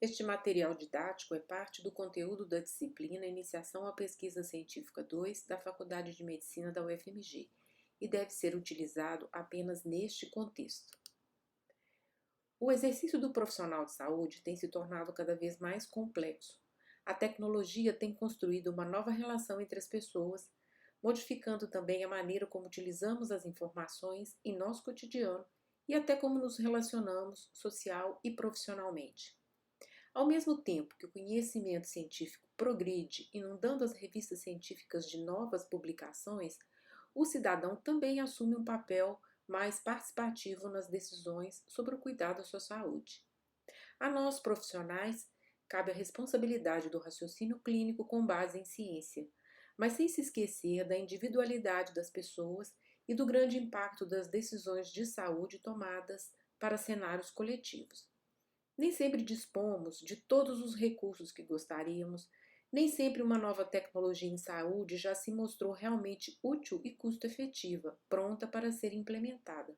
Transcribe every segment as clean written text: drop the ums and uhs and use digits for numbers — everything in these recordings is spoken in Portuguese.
Este material didático é parte do conteúdo da disciplina Iniciação à Pesquisa Científica 2 da Faculdade de Medicina da UFMG e deve ser utilizado apenas neste contexto. O exercício do profissional de saúde tem se tornado cada vez mais complexo. A tecnologia tem construído uma nova relação entre as pessoas, modificando também a maneira como utilizamos as informações em nosso cotidiano e até como nos relacionamos social e profissionalmente. Ao mesmo tempo que o conhecimento científico progride, inundando as revistas científicas de novas publicações, o cidadão também assume um papel mais participativo nas decisões sobre o cuidado da sua saúde. A nós, profissionais, cabe a responsabilidade do raciocínio clínico com base em ciência, mas sem se esquecer da individualidade das pessoas e do grande impacto das decisões de saúde tomadas para cenários coletivos. Nem sempre dispomos de todos os recursos que gostaríamos, nem sempre uma nova tecnologia em saúde já se mostrou realmente útil e custo-efetiva, pronta para ser implementada.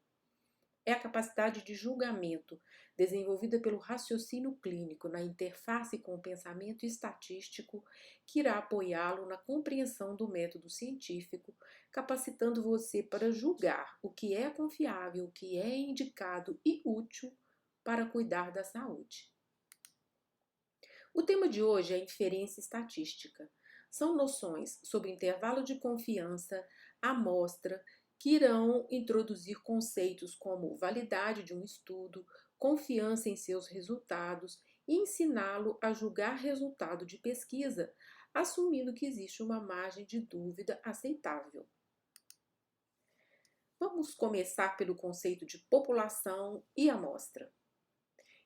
É a capacidade de julgamento desenvolvida pelo raciocínio clínico na interface com o pensamento estatístico que irá apoiá-lo na compreensão do método científico, capacitando você para julgar o que é confiável, o que é indicado e útil para cuidar da saúde. O tema de hoje é inferência estatística. São noções sobre intervalo de confiança, amostra, que irão introduzir conceitos como validade de um estudo, confiança em seus resultados e ensiná-lo a julgar resultado de pesquisa, assumindo que existe uma margem de dúvida aceitável. Vamos começar pelo conceito de população e amostra.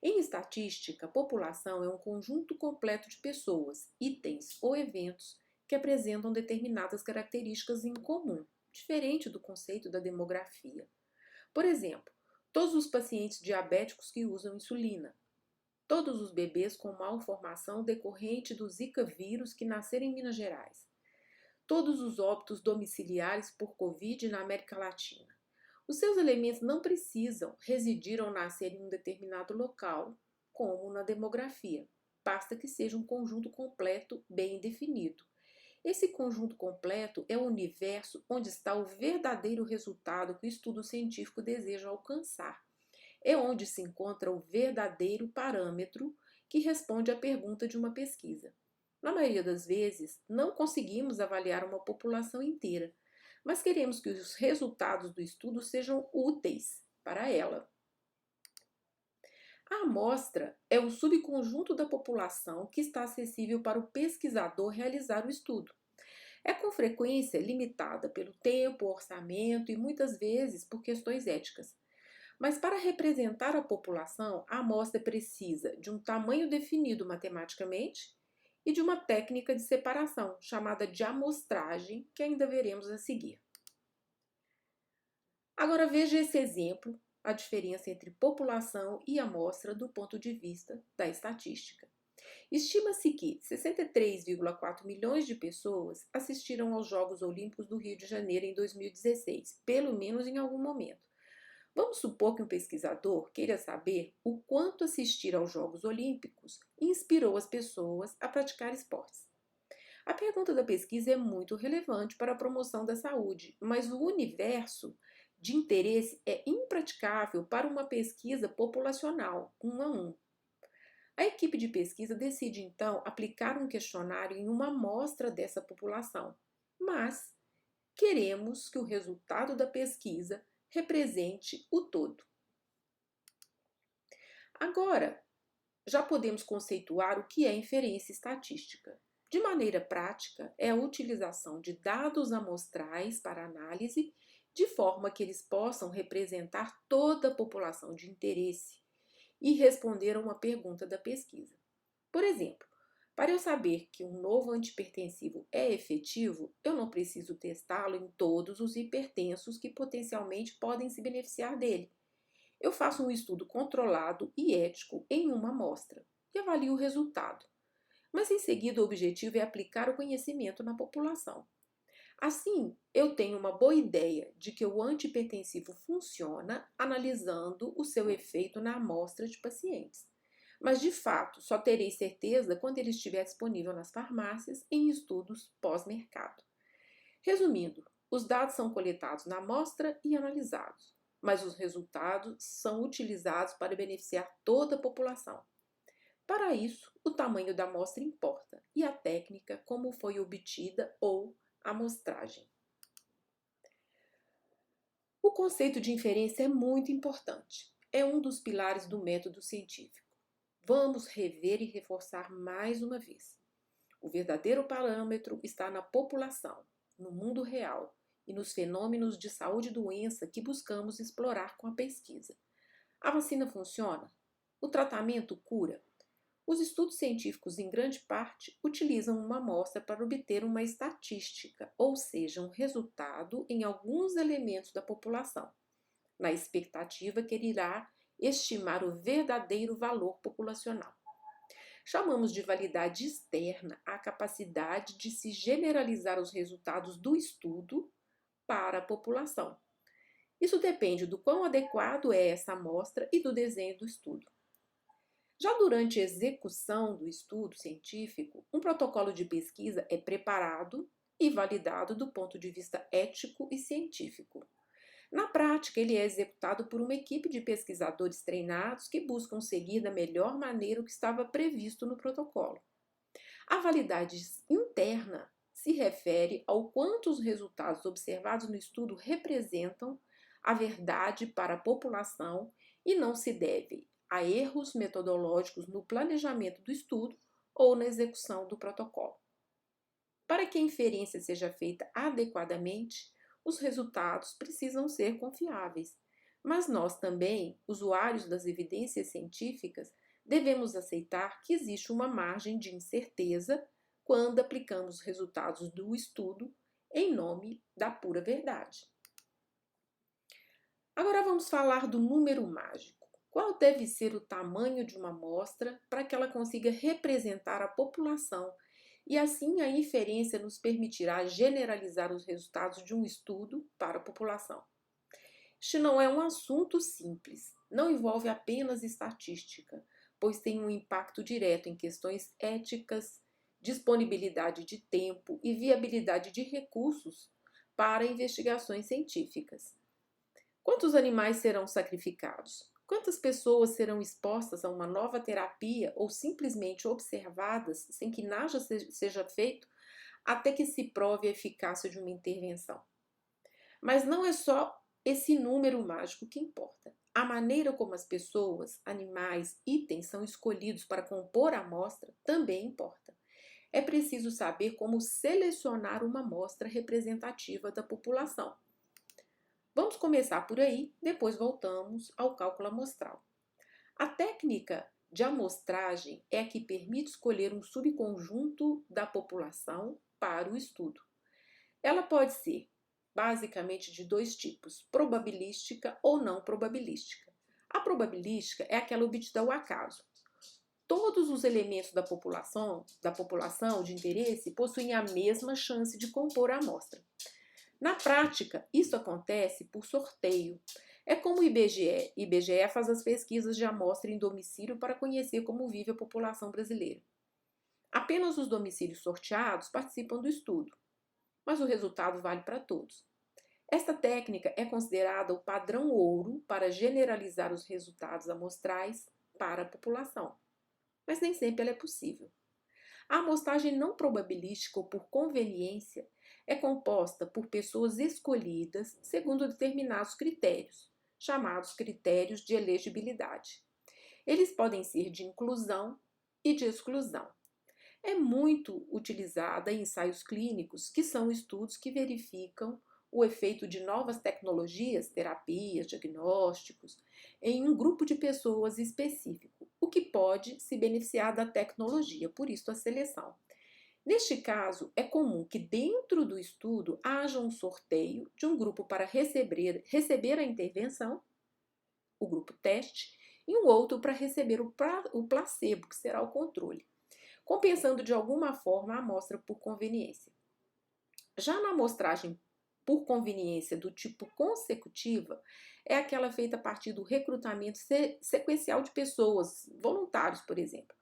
Em estatística, população é um conjunto completo de pessoas, itens ou eventos que apresentam determinadas características em comum, diferente do conceito da demografia. Por exemplo, todos os pacientes diabéticos que usam insulina, todos os bebês com malformação decorrente do Zika vírus que nasceram em Minas Gerais, todos os óbitos domiciliares por Covid na América Latina. Os seus elementos não precisam residir ou nascer em um determinado local, como na demografia. Basta que seja um conjunto completo bem definido. Esse conjunto completo é o universo onde está o verdadeiro resultado que o estudo científico deseja alcançar. É onde se encontra o verdadeiro parâmetro que responde à pergunta de uma pesquisa. Na maioria das vezes, não conseguimos avaliar uma população inteira, mas queremos que os resultados do estudo sejam úteis para ela. A amostra é o subconjunto da população que está acessível para o pesquisador realizar o estudo. É com frequência limitada pelo tempo, orçamento e muitas vezes por questões éticas. Mas para representar a população, a amostra precisa de um tamanho definido matematicamente e de uma técnica de separação, chamada de amostragem, que ainda veremos a seguir. Agora veja esse exemplo, a diferença entre população e amostra do ponto de vista da estatística. Estima-se que 63,4 milhões de pessoas assistiram aos Jogos Olímpicos do Rio de Janeiro em 2016, pelo menos em algum momento. Vamos supor que um pesquisador queira saber o quanto assistir aos Jogos Olímpicos inspirou as pessoas a praticar esportes. A pergunta da pesquisa é muito relevante para a promoção da saúde, mas o universo de interesse é impraticável para uma pesquisa populacional, 1 a 1. A equipe de pesquisa decide, então, aplicar um questionário em uma amostra dessa população, mas queremos que o resultado da pesquisa represente o todo. Agora, já podemos conceituar o que é inferência estatística. De maneira prática, é a utilização de dados amostrais para análise, de forma que eles possam representar toda a população de interesse e responder a uma pergunta da pesquisa. Por exemplo, para eu saber que um novo antihipertensivo é efetivo, eu não preciso testá-lo em todos os hipertensos que potencialmente podem se beneficiar dele. Eu faço um estudo controlado e ético em uma amostra e avalio o resultado. Mas em seguida o objetivo é aplicar o conhecimento na população. Assim, eu tenho uma boa ideia de que o antihipertensivo funciona analisando o seu efeito na amostra de pacientes. mas de fato só terei certeza quando ele estiver disponível nas farmácias em estudos pós-mercado. Resumindo, os dados são coletados na amostra e analisados, mas os resultados são utilizados para beneficiar toda a população. Para isso, o tamanho da amostra importa e a técnica como foi obtida ou amostragem. O conceito de inferência é muito importante. É um dos pilares do método científico. Vamos rever e reforçar mais uma vez. O verdadeiro parâmetro está na população, no mundo real e nos fenômenos de saúde e doença que buscamos explorar com a pesquisa. A vacina funciona? O tratamento cura? Os estudos científicos, em grande parte, utilizam uma amostra para obter uma estatística, ou seja, um resultado em alguns elementos da população, na expectativa que ele irá estimar o verdadeiro valor populacional. Chamamos de validade externa a capacidade de se generalizar os resultados do estudo para a população. Isso depende do quão adequado é essa amostra e do desenho do estudo. Já durante a execução do estudo científico, um protocolo de pesquisa é preparado e validado do ponto de vista ético e científico. Na prática, ele é executado por uma equipe de pesquisadores treinados que buscam seguir da melhor maneira o que estava previsto no protocolo. A validade interna se refere ao quanto os resultados observados no estudo representam a verdade para a população e não se deve a erros metodológicos no planejamento do estudo ou na execução do protocolo. Para que a inferência seja feita adequadamente, os resultados precisam ser confiáveis, mas nós também, usuários das evidências científicas, devemos aceitar que existe uma margem de incerteza quando aplicamos os resultados do estudo em nome da pura verdade. Agora vamos falar do número mágico. Qual deve ser o tamanho de uma amostra para que ela consiga representar a população e assim a inferência nos permitirá generalizar os resultados de um estudo para a população? Este não é um assunto simples, não envolve apenas estatística, pois tem um impacto direto em questões éticas, disponibilidade de tempo e viabilidade de recursos para investigações científicas. Quantos animais serão sacrificados? Quantas pessoas serão expostas a uma nova terapia ou simplesmente observadas sem que nada seja feito até que se prove a eficácia de uma intervenção? Mas não é só esse número mágico que importa. A maneira como as pessoas, animais, itens são escolhidos para compor a amostra também importa. É preciso saber como selecionar uma amostra representativa da população. Vamos começar por aí, depois voltamos ao cálculo amostral. A técnica de amostragem é a que permite escolher um subconjunto da população para o estudo. Ela pode ser basicamente de dois tipos, probabilística ou não probabilística. A probabilística é aquela obtida ao acaso. Todos os elementos da população de interesse possuem a mesma chance de compor a amostra. Na prática, isso acontece por sorteio. É como o IBGE. O IBGE faz as pesquisas de amostra em domicílio para conhecer como vive a população brasileira. Apenas os domicílios sorteados participam do estudo, mas o resultado vale para todos. Esta técnica é considerada o padrão ouro para generalizar os resultados amostrais para a população, mas nem sempre ela é possível. A amostragem não probabilística ou por conveniência é composta por pessoas escolhidas segundo determinados critérios, chamados critérios de elegibilidade. Eles podem ser de inclusão e de exclusão. É muito utilizada em ensaios clínicos, que são estudos que verificam o efeito de novas tecnologias, terapias, diagnósticos, em um grupo de pessoas específico, o que pode se beneficiar da tecnologia, por isso a seleção. Neste caso, é comum que dentro do estudo haja um sorteio de um grupo para receber a intervenção, o grupo teste, e um outro para receber o placebo, que será o controle, compensando de alguma forma a amostra por conveniência. Já na amostragem por conveniência do tipo consecutiva, é aquela feita a partir do recrutamento sequencial de pessoas, voluntários, por exemplo.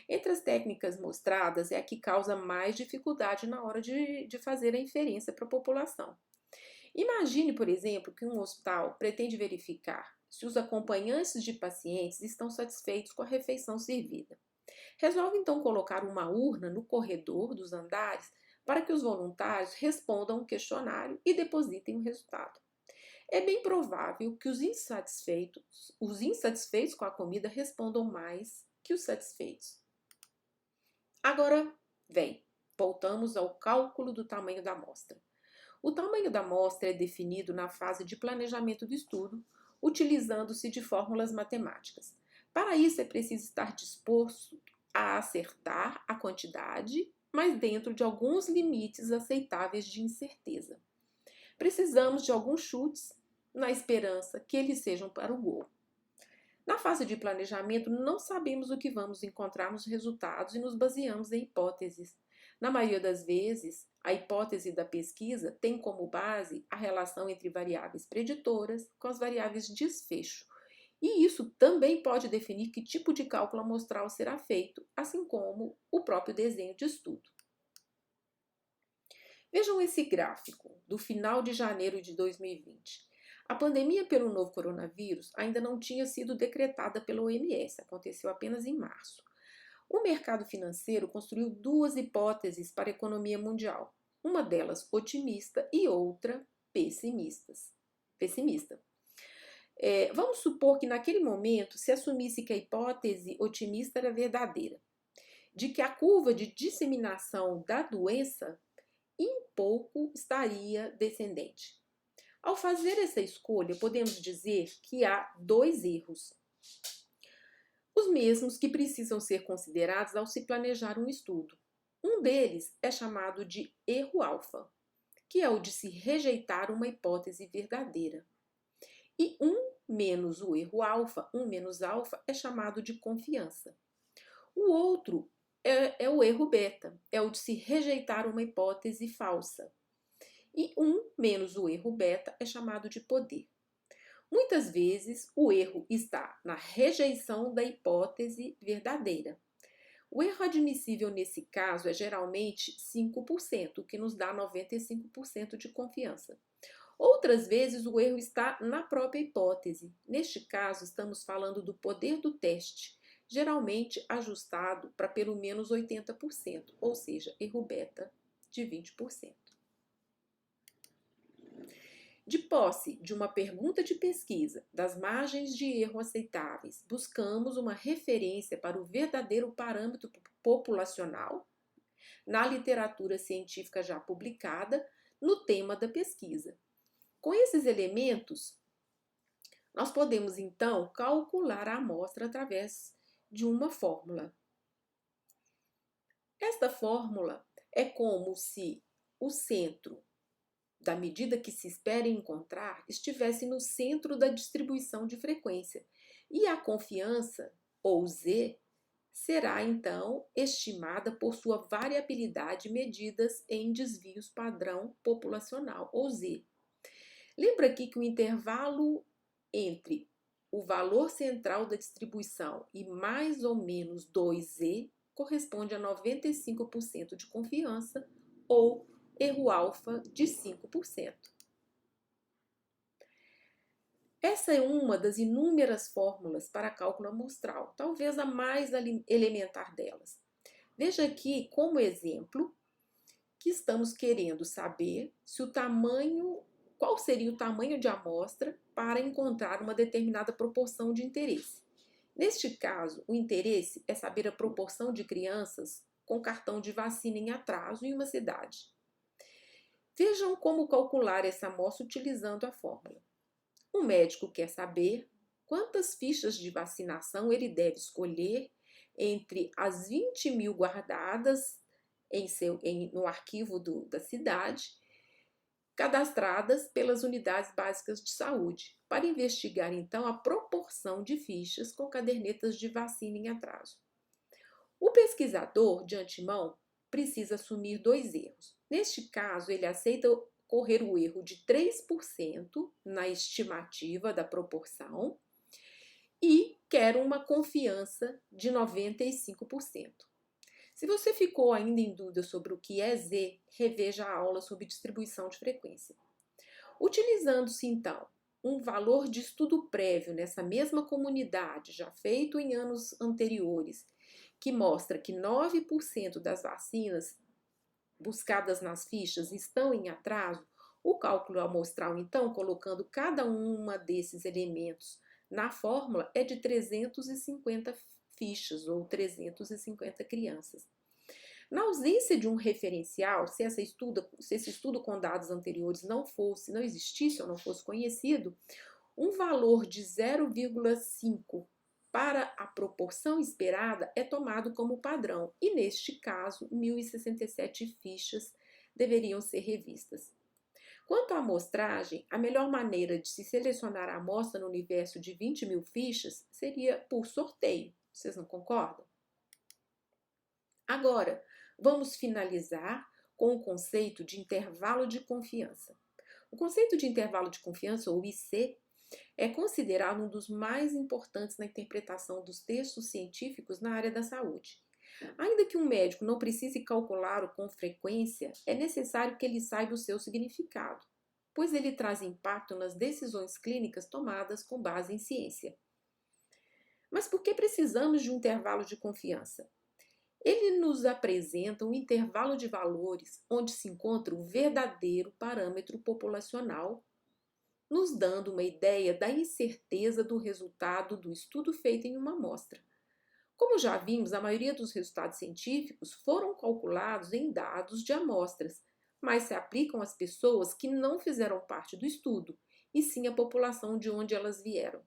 Entre as técnicas mostradas, é a que causa mais dificuldade na hora de fazer a inferência para a população. Imagine, por exemplo, que um hospital pretende verificar se os acompanhantes de pacientes estão satisfeitos com a refeição servida. Resolve então colocar uma urna no corredor dos andares para que os voluntários respondam um questionário e depositem o resultado. É bem provável que os insatisfeitos com a comida respondam mais que os satisfeitos. Agora, voltamos ao cálculo do tamanho da amostra. O tamanho da amostra é definido na fase de planejamento do estudo, utilizando-se de fórmulas matemáticas. Para isso, é preciso estar disposto a acertar a quantidade, mas dentro de alguns limites aceitáveis de incerteza. Precisamos de alguns chutes, na esperança que eles sejam para o gol. Na fase de planejamento, não sabemos o que vamos encontrar nos resultados e nos baseamos em hipóteses. Na maioria das vezes, a hipótese da pesquisa tem como base a relação entre variáveis preditoras com as variáveis desfecho. E isso também pode definir que tipo de cálculo amostral será feito, assim como o próprio desenho de estudo. Vejam esse gráfico do final de janeiro de 2020. A pandemia pelo novo coronavírus ainda não tinha sido decretada pela OMS, aconteceu apenas em março. O mercado financeiro construiu duas hipóteses para a economia mundial, uma delas otimista e outra pessimista. Vamos supor que naquele momento se assumisse que a hipótese otimista era verdadeira, de que a curva de disseminação da doença em pouco estaria descendente. Ao fazer essa escolha, podemos dizer que há dois erros, os mesmos que precisam ser considerados ao se planejar um estudo. Um deles é chamado de erro alfa, que é o de se rejeitar uma hipótese verdadeira. E menos o erro alfa, menos alfa, é chamado de confiança. O outro é o erro beta, é o de se rejeitar uma hipótese falsa. E menos o erro beta é chamado de poder. Muitas vezes, o erro está na rejeição da hipótese verdadeira. O erro admissível nesse caso é geralmente 5%, o que nos dá 95% de confiança. Outras vezes, o erro está na própria hipótese. Neste caso, estamos falando do poder do teste, geralmente ajustado para pelo menos 80%, ou seja, erro beta de 20%. De posse de uma pergunta de pesquisa das margens de erro aceitáveis, buscamos uma referência para o verdadeiro parâmetro populacional na literatura científica já publicada no tema da pesquisa. Com esses elementos, nós podemos então calcular a amostra através de uma fórmula. Esta fórmula é como se o centro da medida que se espera encontrar estivesse no centro da distribuição de frequência e a confiança, ou Z, será então estimada por sua variabilidade medidas em desvios padrão populacional, ou Z. Lembra aqui que o intervalo entre o valor central da distribuição e mais ou menos 2Z corresponde a 95% de confiança ou erro alfa de 5%. Essa é uma das inúmeras fórmulas para cálculo amostral, talvez a mais elementar delas. Veja aqui como exemplo que estamos querendo saber qual seria o tamanho de amostra para encontrar uma determinada proporção de interesse. Neste caso, o interesse é saber a proporção de crianças com cartão de vacina em atraso em uma cidade. Vejam como calcular essa amostra utilizando a fórmula. O médico quer saber quantas fichas de vacinação ele deve escolher entre as 20 mil guardadas no arquivo da cidade, cadastradas pelas unidades básicas de saúde, para investigar então a proporção de fichas com cadernetas de vacina em atraso. O pesquisador, de antemão, precisa assumir dois erros. Neste caso, ele aceita correr o erro de 3% na estimativa da proporção e quero uma confiança de 95%. Se você ficou ainda em dúvida sobre o que é Z, reveja a aula sobre distribuição de frequência. Utilizando-se, então, um valor de estudo prévio nessa mesma comunidade, já feito em anos anteriores, que mostra que 9% das vacinas buscadas nas fichas estão em atraso, o cálculo amostral, então, colocando cada uma desses elementos na fórmula, é de 350 fichas ou 350 crianças. Na ausência de um referencial, se esse estudo com dados anteriores não existisse ou não fosse conhecido, um valor de 0,5 para a proporção esperada é tomado como padrão e, neste caso, 1.067 fichas deveriam ser revistas. Quanto à amostragem, a melhor maneira de se selecionar a amostra no universo de 20.000 fichas seria por sorteio. Vocês não concordam? Agora, vamos finalizar com o conceito de intervalo de confiança. O conceito de intervalo de confiança, ou IC, é considerado um dos mais importantes na interpretação dos textos científicos na área da saúde. Ainda que um médico não precise calculá-lo com frequência, é necessário que ele saiba o seu significado, pois ele traz impacto nas decisões clínicas tomadas com base em ciência. Mas por que precisamos de um intervalo de confiança? Ele nos apresenta um intervalo de valores onde se encontra o verdadeiro parâmetro populacional, nos dando uma ideia da incerteza do resultado do estudo feito em uma amostra. Como já vimos, a maioria dos resultados científicos foram calculados em dados de amostras, mas se aplicam às pessoas que não fizeram parte do estudo, e sim à população de onde elas vieram.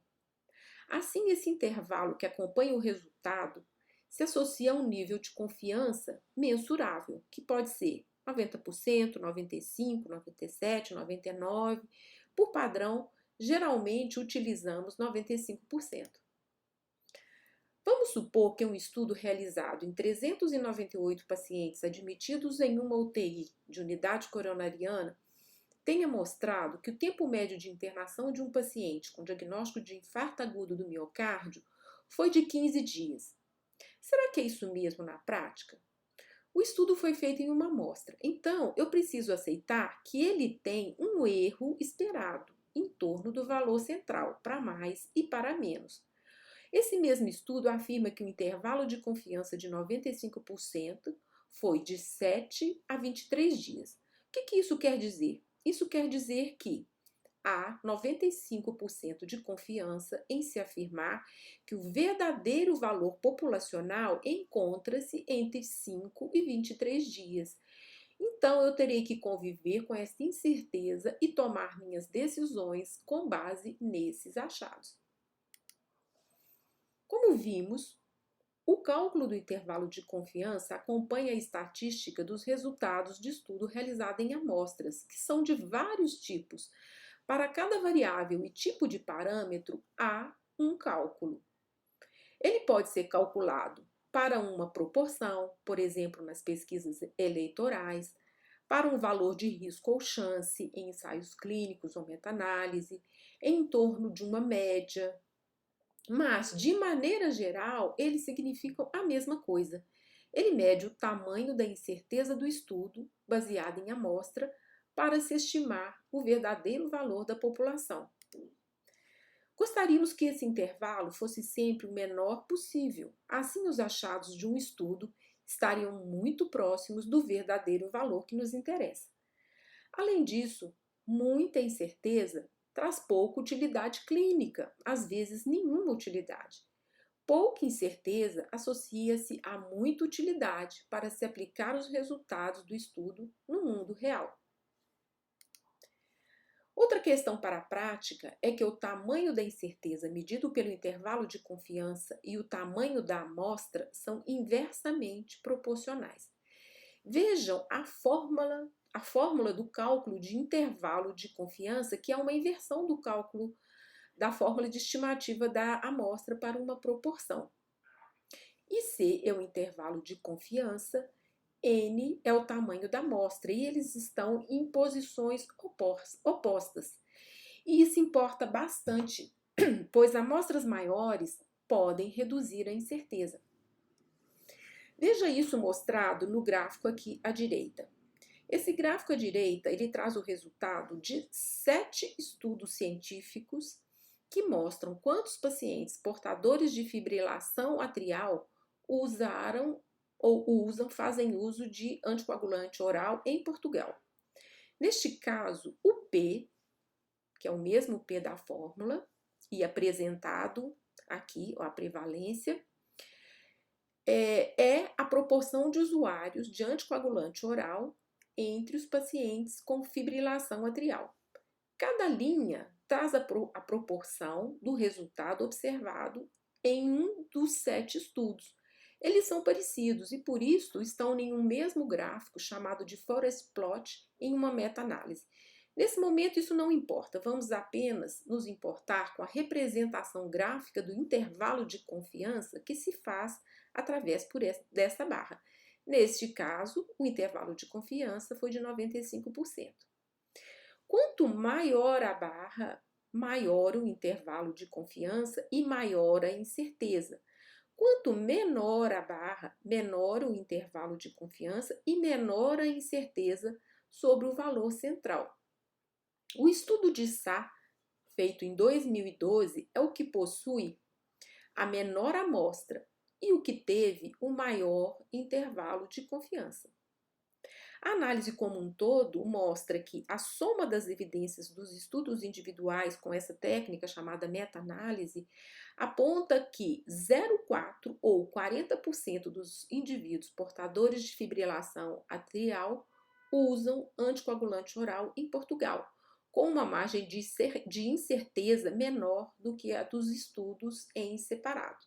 Assim, esse intervalo que acompanha o resultado se associa a um nível de confiança mensurável, que pode ser 90%, 95%, 97%, 99%. Por padrão, geralmente utilizamos 95%. Vamos supor que um estudo realizado em 398 pacientes admitidos em uma UTI de unidade coronariana tenha mostrado que o tempo médio de internação de um paciente com diagnóstico de infarto agudo do miocárdio foi de 15 dias. Será que é isso mesmo na prática? O estudo foi feito em uma amostra, então eu preciso aceitar que ele tem um erro esperado em torno do valor central, para mais e para menos. Esse mesmo estudo afirma que o intervalo de confiança de 95% foi de 7 a 23 dias. O que isso quer dizer? Isso quer dizer que há 95% de confiança em se afirmar que o verdadeiro valor populacional encontra-se entre 5 e 23 dias. Então, eu terei que conviver com essa incerteza e tomar minhas decisões com base nesses achados. Como vimos, o cálculo do intervalo de confiança acompanha a estatística dos resultados de estudo realizado em amostras, que são de vários tipos. Para cada variável e tipo de parâmetro, há um cálculo. Ele pode ser calculado para uma proporção, por exemplo, nas pesquisas eleitorais, para um valor de risco ou chance em ensaios clínicos ou meta-análise, em torno de uma média. Mas, de maneira geral, eles significam a mesma coisa. Ele mede o tamanho da incerteza do estudo, baseado em amostra, para se estimar o verdadeiro valor da população. Gostaríamos que esse intervalo fosse sempre o menor possível, assim os achados de um estudo estariam muito próximos do verdadeiro valor que nos interessa. Além disso, muita incerteza traz pouca utilidade clínica, às vezes nenhuma utilidade. Pouca incerteza associa-se a muita utilidade para se aplicar os resultados do estudo no mundo real. Outra questão para a prática é que o tamanho da incerteza medido pelo intervalo de confiança e o tamanho da amostra são inversamente proporcionais. Vejam a fórmula do cálculo de intervalo de confiança, que é uma inversão do cálculo da fórmula de estimativa da amostra para uma proporção. IC é o intervalo de confiança, N é o tamanho da amostra e eles estão em posições opostas. E isso importa bastante, pois amostras maiores podem reduzir a incerteza. Veja isso mostrado no gráfico aqui à direita. Esse gráfico à direita, ele traz o resultado de 7 estudos científicos que mostram quantos pacientes portadores de fibrilação atrial usaram ou fazem uso de anticoagulante oral em Portugal. Neste caso, o P, que é o mesmo P da fórmula, e apresentado aqui, a prevalência, é a proporção de usuários de anticoagulante oral entre os pacientes com fibrilação atrial. Cada linha traz a proporção do resultado observado em um dos 7 estudos. Eles são parecidos e, por isso, estão em um mesmo gráfico chamado de forest plot em uma meta-análise. Nesse momento, isso não importa, vamos apenas nos importar com a representação gráfica do intervalo de confiança que se faz através dessa barra. Neste caso, o intervalo de confiança foi de 95%. Quanto maior a barra, maior o intervalo de confiança e maior a incerteza. Quanto menor a barra, menor o intervalo de confiança e menor a incerteza sobre o valor central. O estudo de Sa, feito em 2012, é o que possui a menor amostra e o que teve o maior intervalo de confiança. A análise como um todo mostra que a soma das evidências dos estudos individuais com essa técnica chamada meta-análise aponta que 0,4 ou 40% dos indivíduos portadores de fibrilação atrial usam anticoagulante oral em Portugal, com uma margem de incerteza menor do que a dos estudos em separado.